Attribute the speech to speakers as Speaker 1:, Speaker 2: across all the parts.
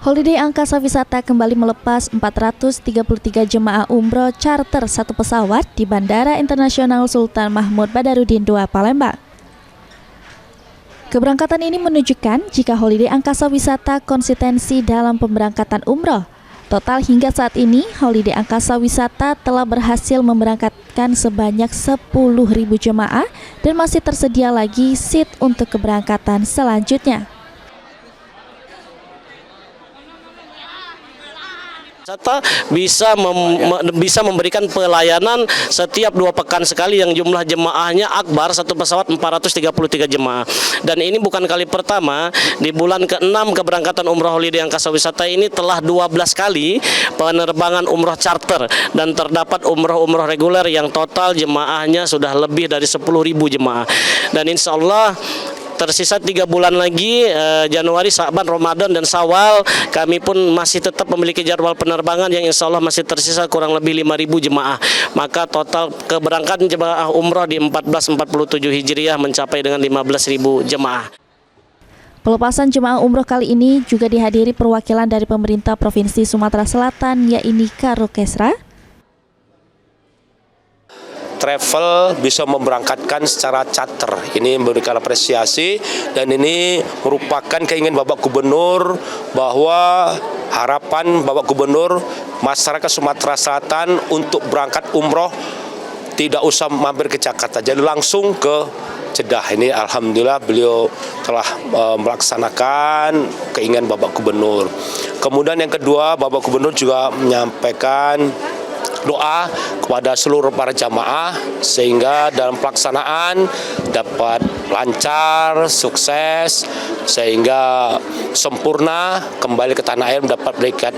Speaker 1: Holiday Angkasa Wisata kembali melepas 433 jemaah umroh charter satu pesawat di Bandara Internasional Sultan Mahmud Badarudin II Palembang. Keberangkatan ini menunjukkan jika Holiday Angkasa Wisata konsistensi dalam pemberangkatan umroh. Total hingga saat ini, Holiday Angkasa Wisata telah berhasil memberangkatkan sebanyak 10.000 jemaah dan masih tersedia lagi seat untuk keberangkatan selanjutnya.
Speaker 2: Wisata bisa memberikan pelayanan setiap 2 pekan sekali yang jumlah jemaahnya akbar satu pesawat 433 jemaah. Dan ini bukan kali pertama, di bulan ke-6 keberangkatan umroh Holiday Angkasa Wisata ini telah 12 kali penerbangan umroh charter dan terdapat umroh-umroh reguler yang total jemaahnya sudah lebih dari 10.000 jemaah. Dan insya Allah tersisa 3 bulan lagi, Januari, Sa'ban, Ramadan, dan Syawal, kami pun masih tetap memiliki jadwal penerbangan yang insya Allah masih tersisa kurang lebih 5.000 jemaah. Maka total keberangkatan jemaah umroh di 1447 Hijriah mencapai dengan 15.000 jemaah.
Speaker 1: Pelepasan jemaah umroh kali ini juga dihadiri perwakilan dari pemerintah Provinsi Sumatera Selatan, yaitu Karukesra.
Speaker 3: Travel bisa memberangkatkan secara charter. Ini memberikan apresiasi dan ini merupakan keinginan Bapak Gubernur bahwa harapan Bapak Gubernur masyarakat Sumatera Selatan untuk berangkat umroh tidak usah mampir ke Jakarta, jadi langsung ke Jeddah. Ini alhamdulillah beliau telah melaksanakan keinginan Bapak Gubernur. Kemudian yang kedua, Bapak Gubernur juga menyampaikan doa kepada seluruh para jamaah sehingga dalam pelaksanaan dapat lancar, sukses, sehingga sempurna kembali ke tanah air mendapat berkat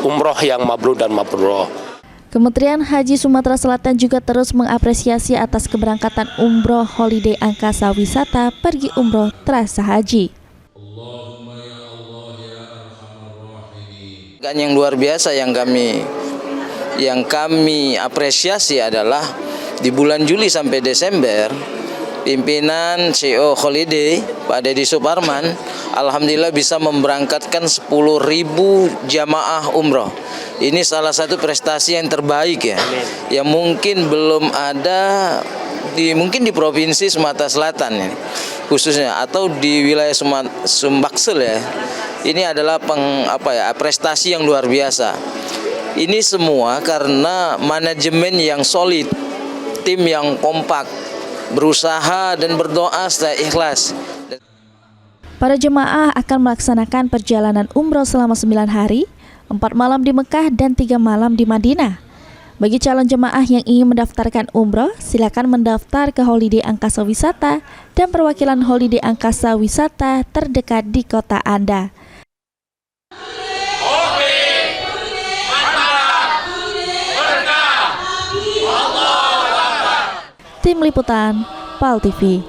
Speaker 3: umroh yang mabrur dan mabrurah.
Speaker 1: Kementerian Haji Sumatera Selatan juga terus mengapresiasi atas keberangkatan umroh Holiday Angkasa Wisata pergi umroh terasa haji.
Speaker 4: Yang luar biasa yang kami apresiasi adalah di bulan Juli sampai Desember, pimpinan CEO Holiday, Pak Deddy Suparman, alhamdulillah bisa memberangkatkan 10.000 jamaah umroh. Ini salah satu prestasi yang terbaik ya, yang mungkin belum ada mungkin di Provinsi Sumatera Selatan ya, khususnya atau di wilayah Sumbaksel ya. Ini adalah prestasi yang luar biasa. Ini semua karena manajemen yang solid, tim yang kompak, berusaha dan berdoa secara ikhlas.
Speaker 1: Para jemaah akan melaksanakan perjalanan umroh selama 9 hari, 4 malam di Mekah dan 3 malam di Madinah. Bagi calon jemaah yang ingin mendaftarkan umroh, silakan mendaftar ke Holiday Angkasa Wisata dan perwakilan Holiday Angkasa Wisata terdekat di kota Anda. Tim Liputan PAL TV.